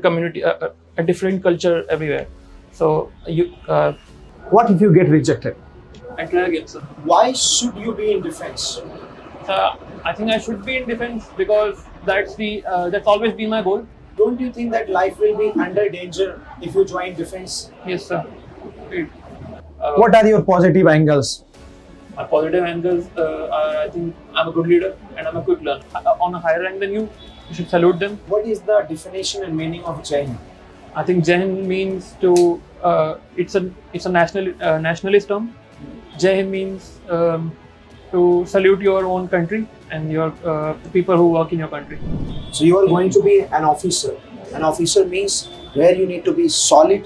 community, a different culture everywhere. So What if you get rejected? I try again, sir. Why should you be in defense? I think I should be in defense because that's always been my goal. Don't you think that life will be under danger if you join defense? Yes, sir. What are your positive angles? My positive angles are, I think I'm a good leader and I'm a quick learner. On a higher rank than you should salute them. What is the definition and meaning of Jain? I think Jain means to it's a nationalist term. Jain means to salute your own country and your people who work in your country. So you are going to be an officer. An officer means where you need to be solid,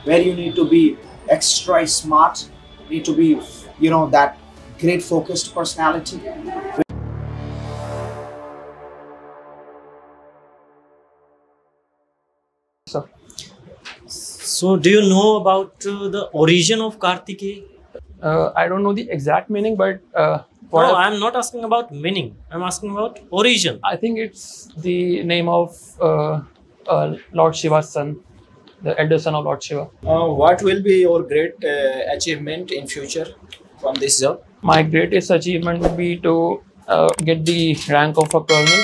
where you need to be extra smart, need to be, that great focused personality. So, do you know about the origin of Kartikeya? I don't know the exact meaning, but No, I'm not asking about meaning. I'm asking about origin. I think it's the name of Lord Shiva's son, the elder son of Lord Shiva. What will be your great achievement in future from this job? My greatest achievement would be to get the rank of a colonel,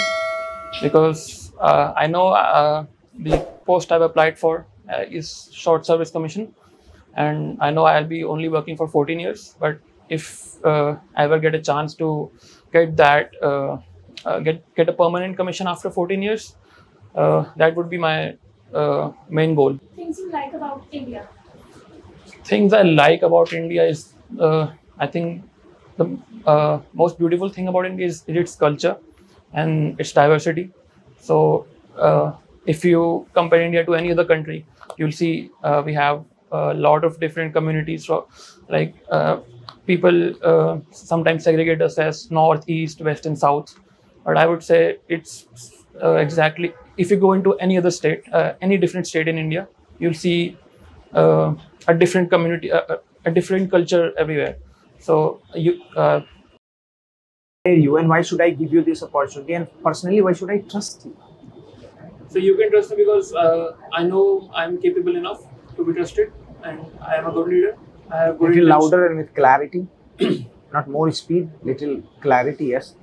because I know the post I've applied for is short service commission, and I know I'll be only working for 14 years. But if I ever get a chance to get that, get a permanent commission after 14 years, that would be my main goal. Things you like about India? Things I like about India is, I think the most beautiful thing about India is its culture and its diversity. So if you compare India to any other country, you'll see we have a lot of different communities. So, like people sometimes segregate us as north, east, west, and south. But I would say it's exactly, if you go into any other state, any different state in India, you'll see a different community, a different culture everywhere. So And why should I give you this opportunity? And personally, why should I trust you? So you can trust me because I know I'm capable enough to be trusted, and I am a good leader. I have good Little intentions. louder and with clarity, not more speed. Little clarity, yes.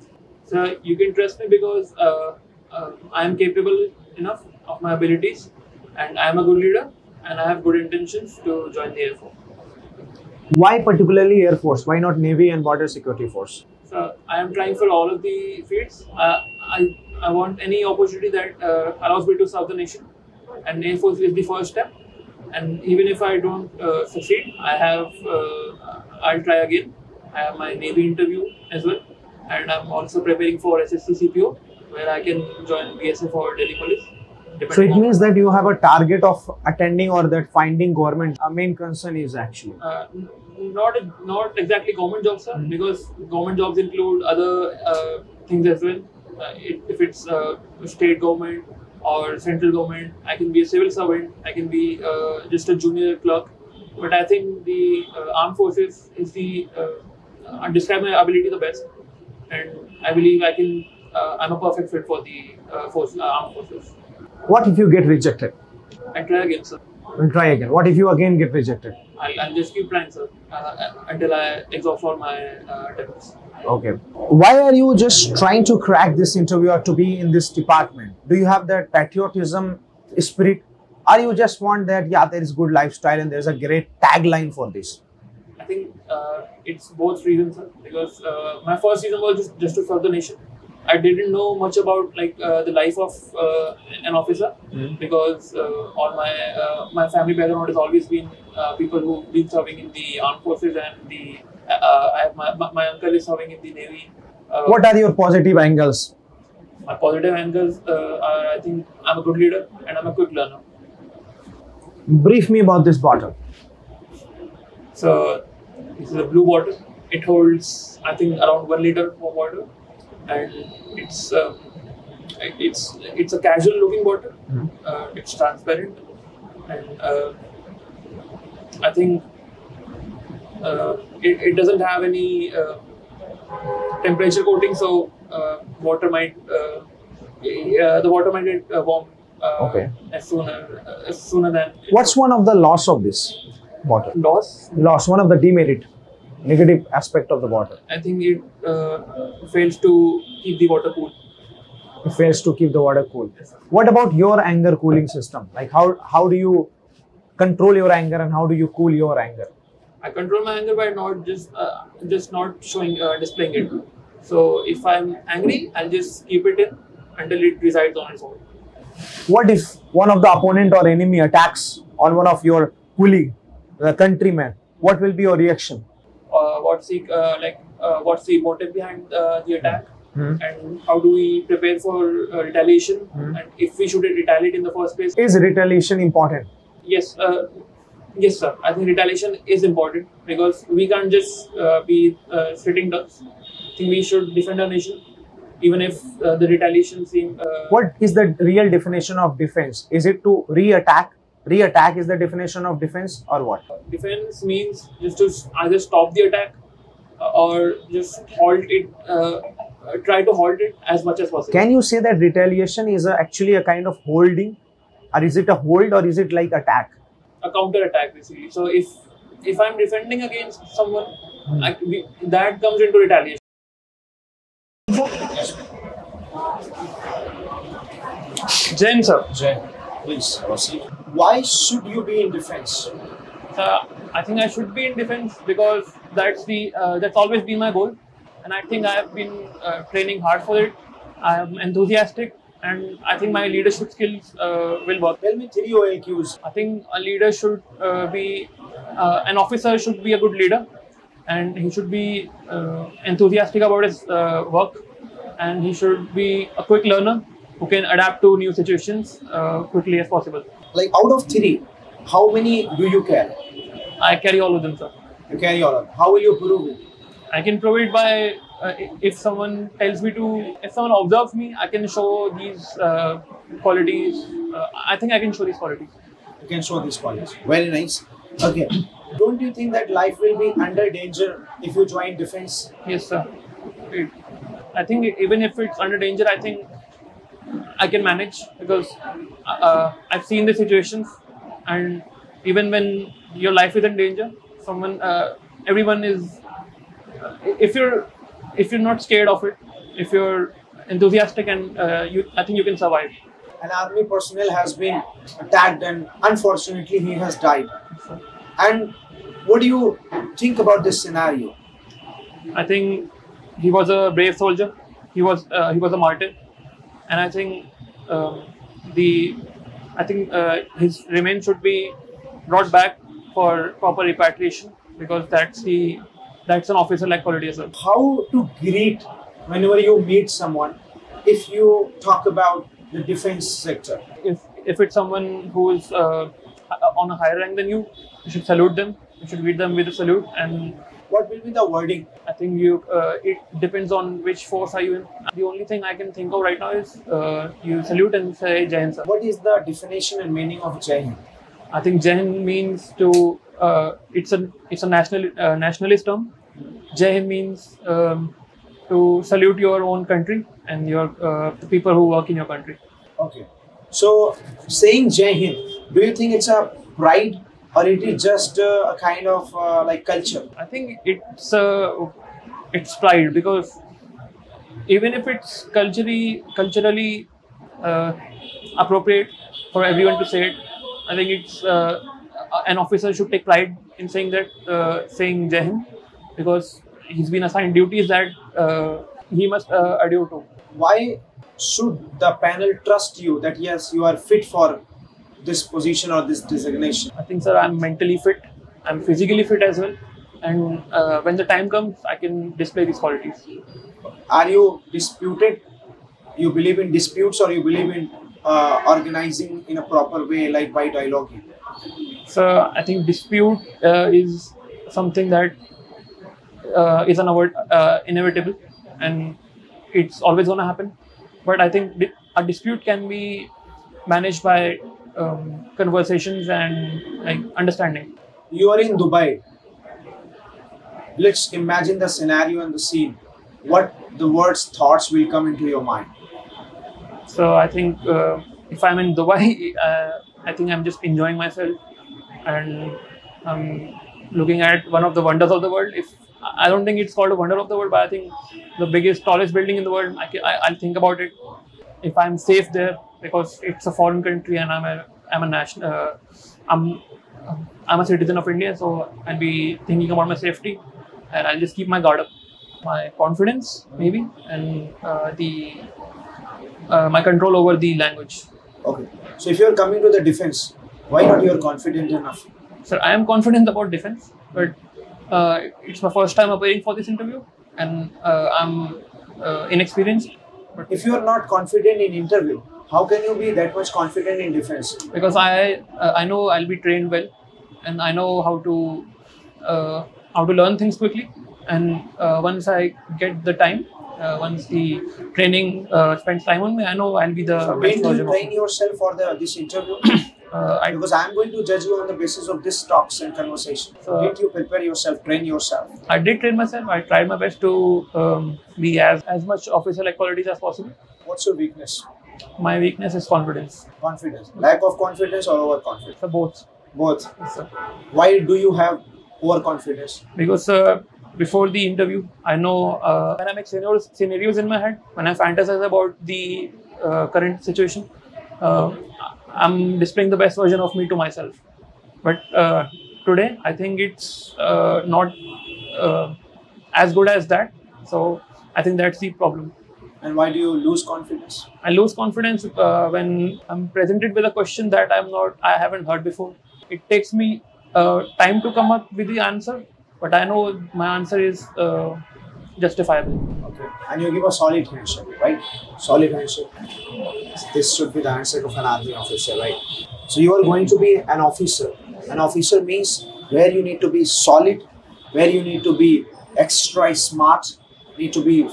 So you can trust me because I am capable enough of my abilities, and I am a good leader, and I have good intentions to join the Air Force. Why particularly Air Force? Why not Navy and Border Security Force? So I am trying for all of the fields. I want any opportunity that allows me to serve the nation, and Air Force is the first step. And even if I don't succeed, I'll try again. I have my Navy interview as well, and I'm also preparing for SSB CPO, where I can join BSF or Delhi Police. So it means that you have a target of attending or that finding government. Our main concern is actually. Not exactly government jobs, sir, because government jobs include other things as well. If it's state government or central government, I can be a civil servant, I can be just a junior clerk. But I think the armed forces is the describe my ability the best, and I believe I'm a perfect fit for the armed forces. What if you get rejected? I try again, sir. We'll try again. What if you again get rejected? I'll just keep trying, sir, until I exhaust all my attempts. Okay. Why are you just trying to crack this interview or to be in this department? Do you have that patriotism spirit? Or you just want that, yeah, there is good lifestyle and there's a great tagline for this? I think it's both reasons, sir, because my first reason was just to serve the nation. I didn't know much about the life of an officer, because all my family background has always been people who've been serving in the armed forces, and I have my uncle is serving in the Navy. What are your positive angles? My positive angles are, I think I'm a good leader and I'm a quick learner. Brief me about this bottle. So this is a blue bottle. It holds, I think, around 1 liter of water, and it's a casual looking bottle. It's transparent, and I think it doesn't have any temperature coating, so the water might get warm Okay. Sooner than What's one of the loss of this water? loss. Loss, one of the demerit, negative aspect of the water. I think it fails to keep the water cool. It fails to keep the water cool. What about your anger cooling system? Like how do you control your anger and how do you cool your anger? I control my anger by not just not showing displaying it. So if I'm angry, I'll just keep it in until it resides on its own. What if one of the opponent or enemy attacks on one of your colleague, the countryman? What will be your reaction? What's the motive behind the attack? And how do we prepare for retaliation? And if we should retaliate in the first place? Is retaliation important? Yes, yes, sir. I think retaliation is important because we can't just be sitting ducks. I think we should defend our nation, even if the retaliation seems. What is the real definition of defense? Is it to re-attack? Re-attack is the definition of defense, or what? Defense means just to either stop the attack or just halt it. Try to halt it as much as possible. Can you say that retaliation is actually a kind of holding, or is it a hold, or is it like attack? A counter attack, basically. So if I'm defending against someone, that comes into retaliation. Jain, sir. Jay, please proceed. Why should you be in defense? I think I should be in defense because that's always been my goal, and I think I have been training hard for it. I am enthusiastic, and I think my leadership skills will work. Tell me 3 OLQs. I think a leader should be an officer should be a good leader, and he should be enthusiastic about his work, and he should be a quick learner who can adapt to new situations quickly as possible. Like out of 3, how many do you carry? I carry all of them, sir. You carry all of them. How will you prove it? I can prove it by if someone if someone observes me, I can show these qualities. I think I can show these qualities. You can show these qualities. Very nice. Okay. Don't you think that life will be under danger if you join defense? Yes, sir. I think even if it's under danger, I think I can manage because I've seen the situations, and even when your life is in danger, everyone is. If you're not scared of it, if you're enthusiastic, and I think you can survive. An army personnel has been attacked and unfortunately he has died. And what do you think about this scenario? I think he was a brave soldier. He was a martyr, and I think his remains should be brought back for proper repatriation because that's an officer-like quality as well. How to greet whenever you meet someone if you talk about the defense sector? If it's someone who is on a higher rank than you should salute them. You should greet them with a salute. And what will be the wording? I think it depends on which force are you in. The only thing I can think of right now is you salute and say Jai Hind, sir. What is the definition and meaning of Jai Hind? I think Jai Hind means it's a nationalist term. Jai Hind means to salute your own country and the people who work in your country. Okay. So saying Jai Hind, do you think it's a pride or it is just a kind of like culture? I think it's pride because even if it's culturally appropriate for everyone to say it, I think it's an officer should take pride in saying Jai Hind because he's been assigned duties that he must adhere to. Why should the panel trust you that yes, you are fit for this position or this designation? I think, sir, I'm mentally fit. I'm physically fit as well. And when the time comes, I can display these qualities. Are you disputed? You believe in disputes or you believe in organizing in a proper way, like by dialoguing? So I think dispute is something that is inevitable and it's always going to happen. But I think a dispute can be managed by conversations and like understanding. You are in Dubai. Let's imagine the scenario and the scene. What the words, thoughts will come into your mind? So I think if I'm in Dubai, I think I'm just enjoying myself and I'm looking at one of the wonders of the world. If I don't think it's called a wonder of the world, but I think the biggest, tallest building in the world. I'll think about it. If I'm safe there, because it's a foreign country and I'm a national, I'm a citizen of India, so I'll be thinking about my safety, and I'll just keep my guard up. My confidence, maybe, and my control over the language. Okay. So if you're coming to the defense, why not you're confident enough? Sir, I am confident about defense, but it's my first time appearing for this interview, and I'm inexperienced. But If you're not confident in interview, how can you be that much confident in defense? because I know I'll be trained well, and I know how to learn things quickly, and once I get the time, once the training spends time on me, I know I'll be the So when best do you version of train me. yourself for this interview? Because I'm going to judge you on the basis of this talks and conversation. So- Did you prepare yourself, train yourself? I did train myself. I tried my best to be as much officer-like qualities as possible. What's your weakness? My weakness is confidence. Confidence. Lack of confidence or overconfidence? So both. Both. Yes, sir. Why do you have overconfidence? Because before the interview, I know when I make scenarios in my head, when I fantasize about the current situation, I'm displaying the best version of me to myself. But today, I think it's not as good as that. So I think that's the problem. And why do you lose confidence? I lose confidence when I'm presented with a question that I haven't heard before. It takes me time to come up with the answer, but I know my answer is justifiable. Okay. And you give a solid handshake, right? Solid handshake. This should be the handshake of an army officer, right? So you are going to be an officer. An officer means where you need to be solid, where you need to be extra smart, need to be,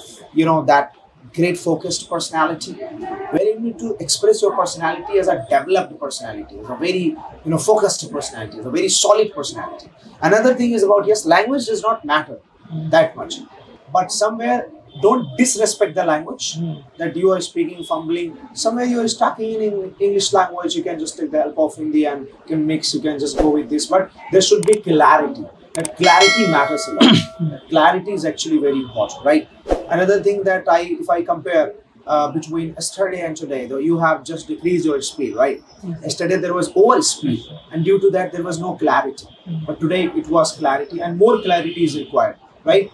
that great focused personality, where you need to express your personality as a developed personality, as a very, focused personality, as a very solid personality. Another thing is about, yes, language does not matter that much, but somewhere don't disrespect the language that you are speaking, fumbling. Somewhere you are talking in English language, you can just take the help of Hindi and you can mix, you can just go with this, but there should be clarity. That clarity matters a lot. That clarity is actually very important, right? Another thing that if I compare between yesterday and today, though you have just decreased your speed, right? Yesterday there was over speed, and due to that there was no clarity. But today it was clarity, and more clarity is required, right?